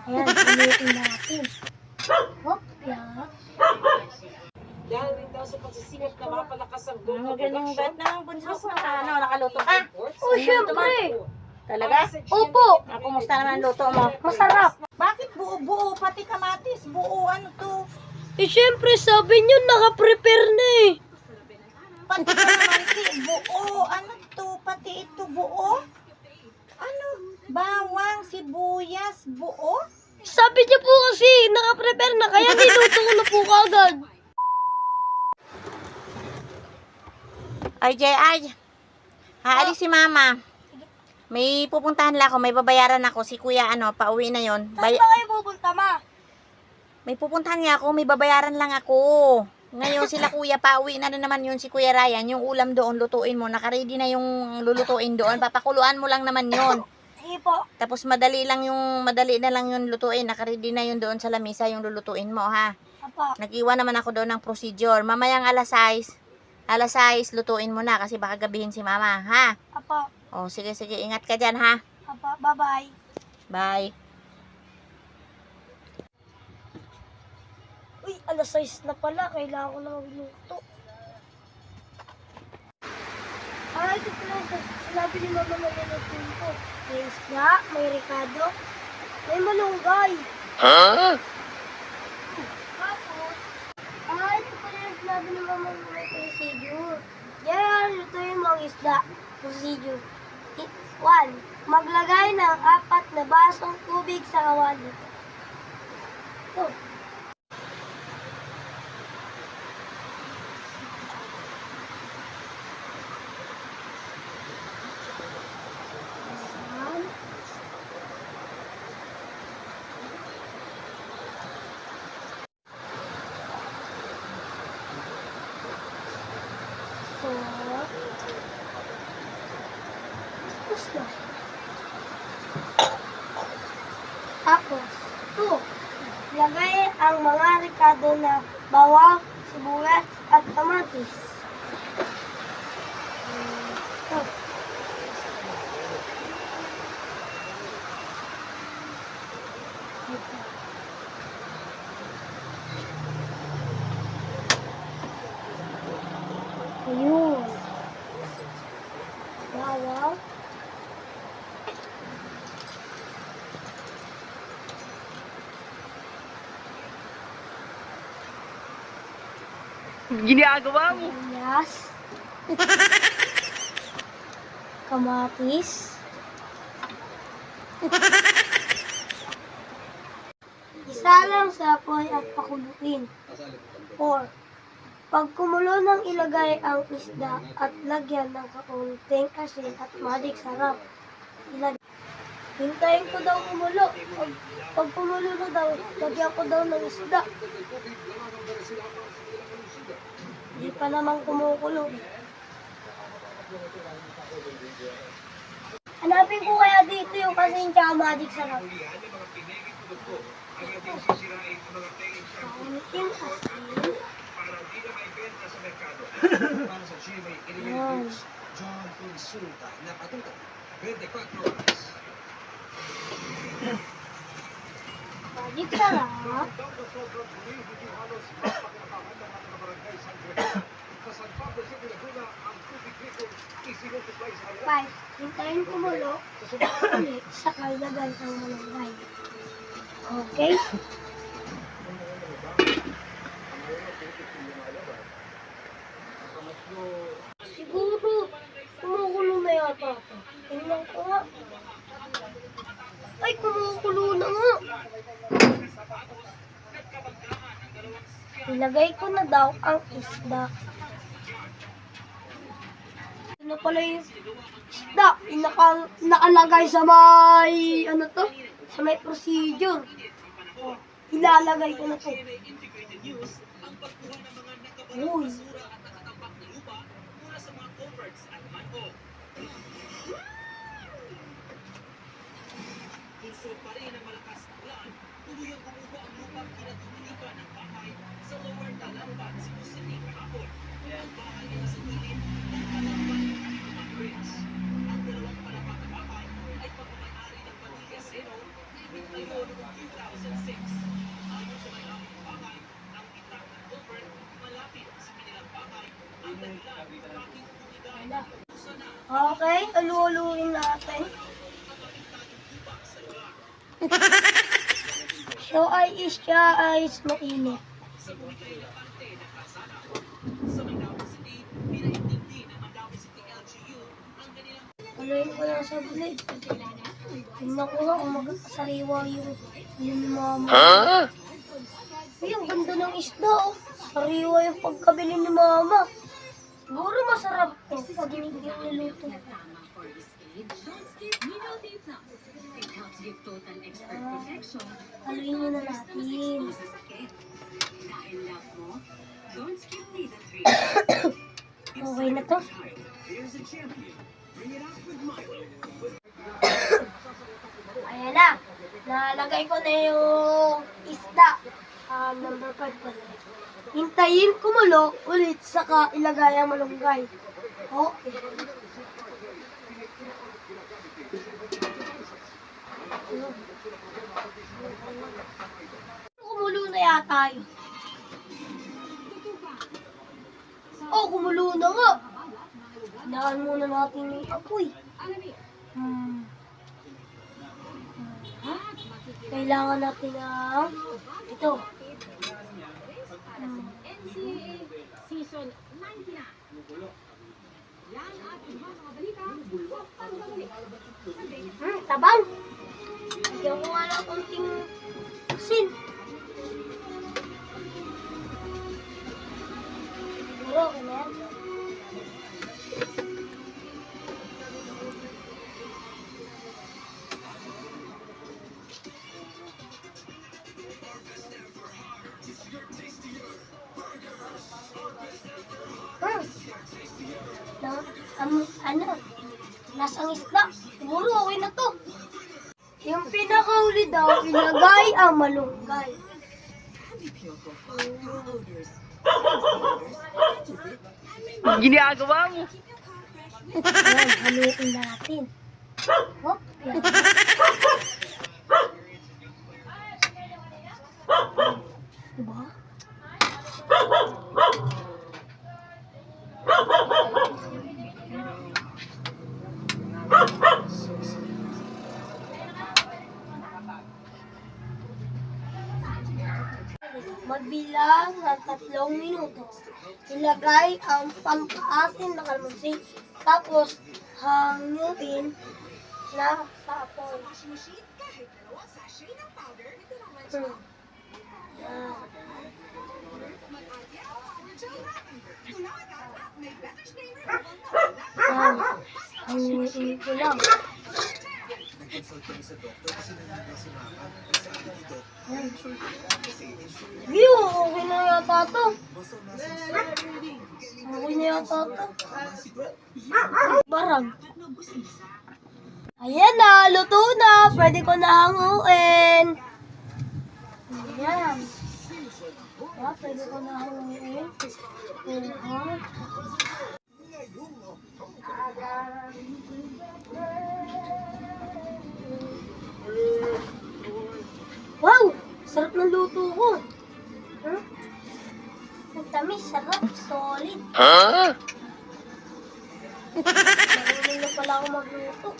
Ayan, ulitin natin. Hop, yan. Dahil rin daw sa pagsisingap na mapalakas ang goal Magaling ba't na bunso ko nakaluto ka? Oh, syempre. Talaga? Opo. Kumusta naman ang luto mo? Masarap. Bakit buo-buo pati kamatis? Buo ano to? Eh, syempre, sabi niyo, naka-prepare na eh. Pati kalamansi buo. Ano to? Pati ito buo? Ano? Bawang, sibuyas, buo? Sabi niyo po kasi, naka-prepare na, kaya niluto ko na po kagad. Ay, Jay, haalis si mama. May pupuntahan lang ako, may babayaran ako. Si kuya, pauwi na yon. Saan ba kayo pupunta, ma? May pupuntahan niya ako, may babayaran lang ako. Ngayon sila kuya, pauwi na rin naman yun si Kuya Ryan. Yung ulam doon, lutuin mo. Nakaready na yung lulutuin doon. Papakuluan mo lang naman yun. Sige po. Tapos madali na lang yung lutuin. Nakaready na yun doon sa lamisa yung lulutuin mo, ha? Apa. Nag-iwan naman ako doon ng procedure. Mamayang alas 6, lutuin mo na kasi baka gabihin si mama, ha? Apa. O, sige, ingat ka dyan, ha? Apa, bye-bye. Bye. Uy, alas 6 na pala. Kailangan ko na magluto. Ito pala. Sinabi ni mama na nilutuin ko. May isda, may ricado, may malunggay. Tapos, ito pala yung sinabi ni mama na may procedure. Yan, lutuin mo ang isda. Procedure. 1. Maglagay ng 4 na basong tubig sa kawali. 2. Tapos, 2. Lagay ang mga ricado na bawang, sibuyas, at kamatis. Ayun. Bawang. Ginagawa mo. Sibuyas. Kamatis. Isalang sa apoy at pakuluin. 4. Pag kumulo nang ilagay ang isda at lagyan ng kaunting asin at madik sarap. Hintayin ko daw kumulo. Pag kumulo na daw, lagyan ko daw ng isda. Hindi pa naman kumukulo. Hanapin ko kaya dito yung asin tsaka madik sarap. Kaunting asin. Yan. Madik sarap. 5. Hintayin kumulo. Ulit sa kaldagan ng malunggay. Okay? Siguro, kumukulo na yata ito. Tingnan ko nga. Ay, kumukulo na nga. Ilagay ko na daw ang isda. Ano pala yung isda? Nakalagay sa may, sa may procedure. Oh, ilalagay ko na ito. Uy. Bunso pa rin ang malakas na ulan, tuluyang bumuba ang lupang kinatutulukan ng bahay sa Lower Talamban, Cebu City kahapon. Ang bahay nila sa gilid ng Talamban Okay, alu-aluin natin. So, siya ay mainit. Aluin ko lang sa blade. Tingnan ko nga kung magkasariwa yung ni mama. Ay, ang ganda ng isda, oh. Sariwa yung pagkabili ni mama. Siguro masarap to pag hindi yung niluto. Haluin muna natin. Okay na to. Ayan na. Nalagay ko na yung isda. Number 5 ko na. Hintayin kumulo ulit saka ilagay ang malunggay. Okay. Kumulo na yata yun. Oh, kumulo na nga. Hinaan muna natin yung apoy. Kailangan natin ng ito. Season 9 na. Yan at ibang mga balita. Tabang. Lagyan ko nga ng konting asin. Pero, okay na yan. Lasang isda. Siguro okay na to. Yung pinakahuli daw, ilagay ang malunggay. Ginagawa mo. Ayan, haluin natin. Hop, yan. Diba? Magbilang ng 3 minuto. Ilagay ang pampaasin na kalamansi. Tapos, hanguin na sa apoy. Yan. Yan. Hanguin ko lang. View, okay na yata to. Okay na yata to. Barang. Ayan na, luto na. Pwede ko na hanguin. Ayan. Yeah, pwede ko na hanguin. Wow! Sarap ng luto ko. Huh? Ang tamis, sarap, solid. Marunong na pala ako magluto.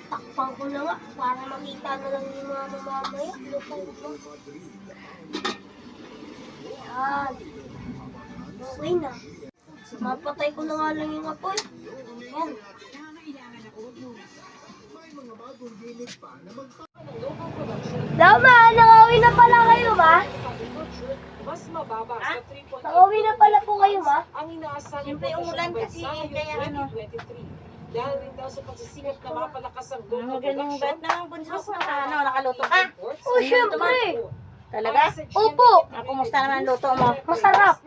Takpan ko na nga para makita na lang yung mga mamamaya. Luto ko. Yan. Okay na. Mapatay ko na nga lang yung apoy. Yan. Lama, nakawin na pala kayo, ma? Mas mababa sa 3.8. Nakawin na pala po kayo, ma? Ang inaasang Siyempre, umulan kasi, kaya ano. 2023. Dahil rin daw sa pagsisikap na mapalakas ang global Magaling production. ba't naman bunso ko na nakaluto ka? Oh, syempre. Talaga? Opo. Kumusta naman ang luto mo? Masarap.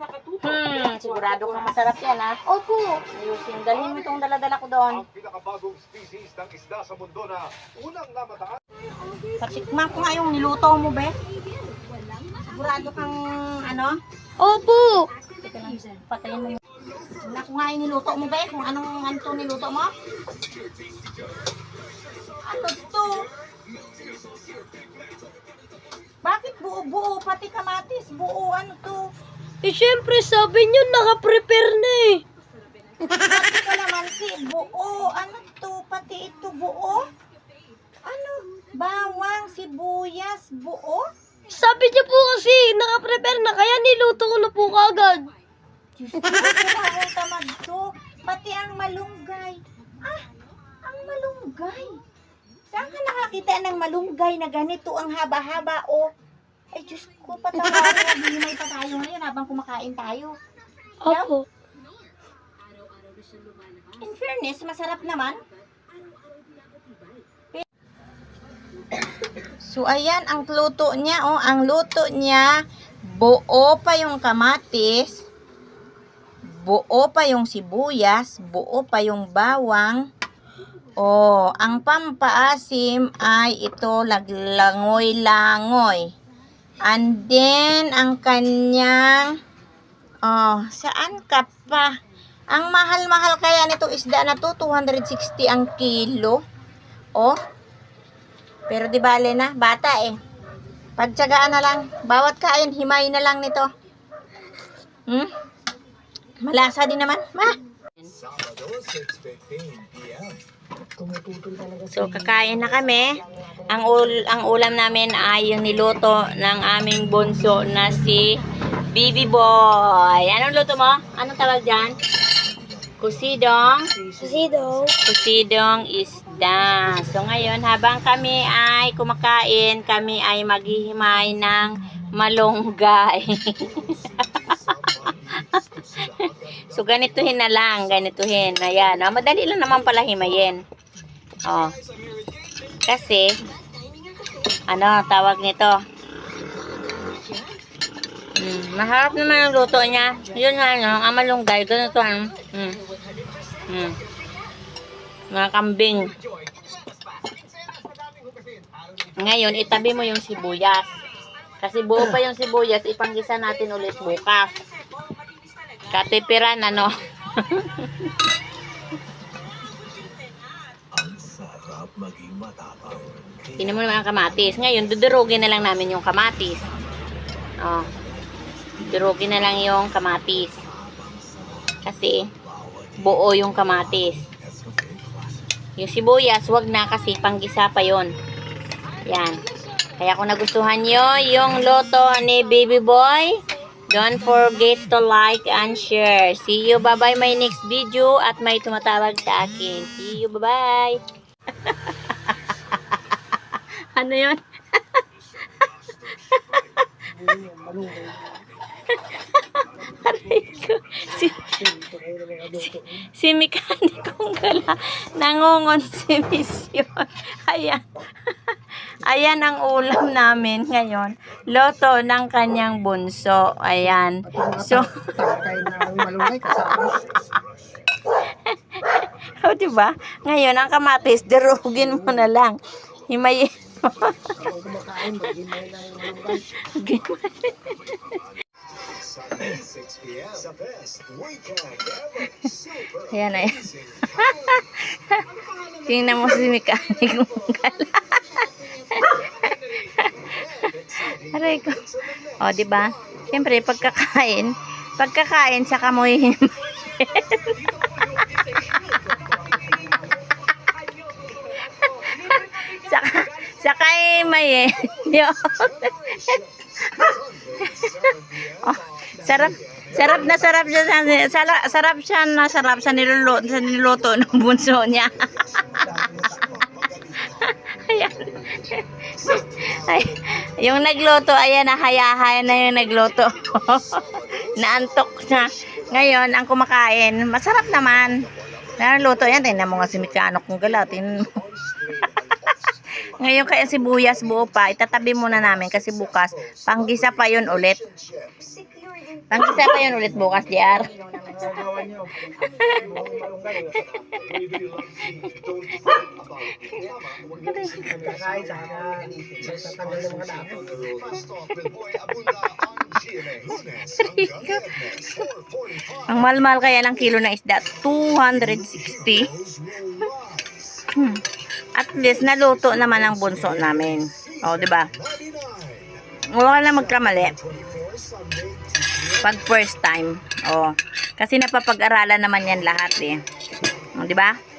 Sigurado ka masarap yan ha. Opo. Ayusin, dalhin mo itong daladala ko doon. Ang pinakabagong species ng isda sa mundo na unang namataan. Patikman ko nga yung niluto mo, be. Sigurado kang ano? Opo. Teka lang, patayin mo yung... Tignan ko nga yung niluto mo, be. Kung anong ano niluto mo. Ano to? Bakit buo-buo? Pati kamatis, buo. Ano to? Eh, syempre, sabi niyo, naka-prepare na eh. Pati ka naman si buo. Ano to? Pati ito buo? Ano? Bawang, sibuyas, buo? Sabi niyo po kasi, naka-prepare na, kaya niluto ko na po kagad. Diyos ko, maraming tamad to. Pati ang malunggay. Ah, ang malunggay. Saan ka nakakita ng malunggay na ganito ang haba-haba o? Ay, Diyos ko, patawarin. Hinimay pa tayo ngayon habang kumakain tayo. Opo. In fairness, masarap naman. So, ayan, ang luto niya, oh. Ang luto niya, buo pa yung kamatis, buo pa yung sibuyas, buo pa yung bawang. Oh, ang pampaasim ay ito, laglangoy-langoy. And then, ang kanyang, oh, saan ka pa? Ang mahal-mahal kaya nito isda na to, 260 ang kilo. Oh. Pero di bale na, bata eh. Pagtsagaan na lang, bawat kain, himay na lang nito. Malasa din naman, ma. So, kakain na kami. Ang ulam namin ay yung niluto ng aming bunso na si Baby Boy. Anong luto mo? Anong tawag dyan? Kusidong isda. So, ngayon, habang kami ay kumakain, kami ay maghihimay ng malunggay. So, ganituhin na lang. Ganituhin. Ayan. Oh, madali lang naman pala himayin. Oh. Kasi, ano, tawag nito. Maharap naman ang luto niya. Yun nga, ano, ang malunggay. Ganito, ano. Mga kambing. Ngayon, itabi mo yung sibuyas. Kasi buo pa yung sibuyas, ipanggisa natin ulit bukas. Katipiran, ano. Tingnan mo naman ang kamatis. Ngayon, dudurugin na lang namin yung kamatis. Oh. Durugin na lang yung kamatis. Kasi, buo yung kamatis. Yung sibuyas, wag na kasi panggisa pa yon. Yan. Kaya kung nagustuhan nyo yung loto ni Baby Boy, don't forget to like and share. See you, bye-bye my next video at may tumatawag sa akin. See you, bye-bye. Ano yun? Aray ko. Si mekanikong gala nangungon si Misyon. Ayan. Ayan ang ulam namin ngayon. Loto ng kanyang bunso. Ayan. So, o, diba? Ngayon, ang kamatis, dirugin mo na lang. Himayin mo. Ayan, ayan. Tingnan mo si mekanik mong gala. Aray ko. O, diba? Siyempre, pagkakain, saka mo hihimayin. Saka hihimayin. Oh, sarap sa niluluto ng bunso niya. Ayan. Ay, yung nagluto, ayan, nahayahay na yung nagluto. Naantok na. Ngayon, ang kumakain, masarap naman. Naluto yan, tingnan mo nga si Mikano kung galatin mo. Ngayon kaya sibuyas buo pa, itatabi muna namin kasi bukas, panggisa pa yun ulit. Panggisa pa yun ulit bukas, JR. Ang mahal-mahal kaya ng kilo na isda, 260. At least naluto naman ang bunso namin. Oh, 'di ba? Huwag ka lang magkamali. Pag first time. Oh. Kasi napapag-aralan naman yan lahat eh. Oh, di ba?